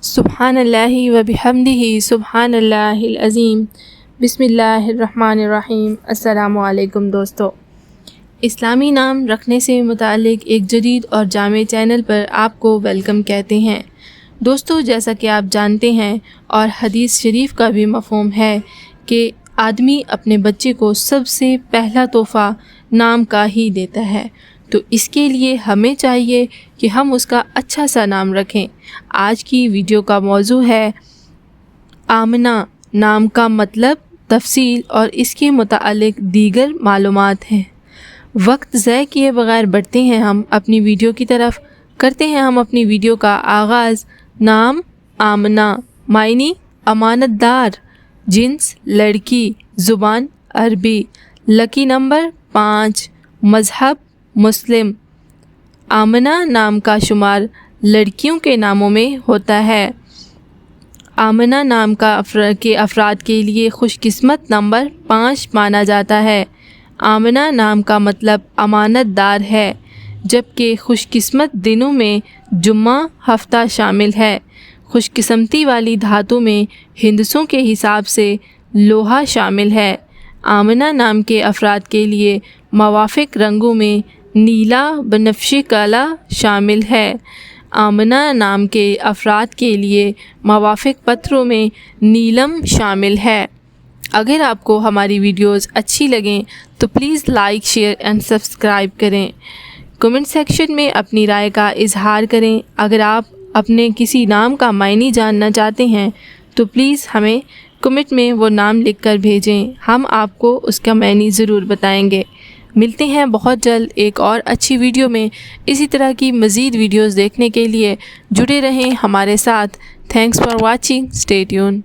سبحان اللہ و بحمدہ سبحان اللہ العظیم۔ بسم اللہ الرحمن الرحیم۔ السلام علیکم دوستو، اسلامی نام رکھنے سے متعلق ایک جدید اور جامع چینل پر آپ کو ویلکم کہتے ہیں۔ دوستو، جیسا کہ آپ جانتے ہیں اور حدیث شریف کا بھی مفہوم ہے کہ آدمی اپنے بچے کو سب سے پہلا تحفہ نام کا ہی دیتا ہے، تو اس کے لیے ہمیں چاہیے کہ ہم اس کا اچھا سا نام رکھیں۔ آج کی ویڈیو کا موضوع ہے آمنہ، نام کا مطلب، تفصیل اور اس کے متعلق دیگر معلومات ہیں۔ وقت ضائع کیے بغیر بڑھتے ہیں ہم اپنی ویڈیو کی طرف۔ کرتے ہیں ہم اپنی ویڈیو کا آغاز۔ نام آمنہ، معنی امانت دار، جنس لڑکی، زبان عربی، لکی نمبر 5، مذہب مسلم۔ آمنہ نام کا شمار لڑکیوں کے ناموں میں ہوتا ہے۔ آمنہ نام کا کے افراد کے لیے خوش قسمت نمبر 5 مانا جاتا ہے۔ آمنہ نام کا مطلب امانت دار ہے، جبکہ خوش قسمت دنوں میں جمعہ، ہفتہ شامل ہے۔ خوش قسمتی والی دھاتوں میں ہندسوں کے حساب سے لوہا شامل ہے۔ آمنہ نام کے افراد کے لیے موافق رنگوں میں نیلا، بنفشی کالا شامل ہے۔ آمنہ نام کے افراد کے لیے موافق پتھروں میں نیلم شامل ہے۔ اگر آپ کو ہماری ویڈیوز اچھی لگیں تو please like, share and subscribe کریں۔ کمنٹ سیکشن میں اپنی رائے کا اظہار کریں۔ اگر آپ اپنے کسی نام کا معنی جاننا چاہتے ہیں تو پلیز ہمیں کمنٹ میں وہ نام لکھ کر بھیجیں، ہم آپ کو اس کا معنی ضرور بتائیں گے۔ ملتے ہیں بہت جلد ایک اور اچھی ویڈیو میں۔ اسی طرح کی مزید ویڈیوز دیکھنے کے لیے جڑے رہیں ہمارے ساتھ۔ Thanks for watching, stay tune.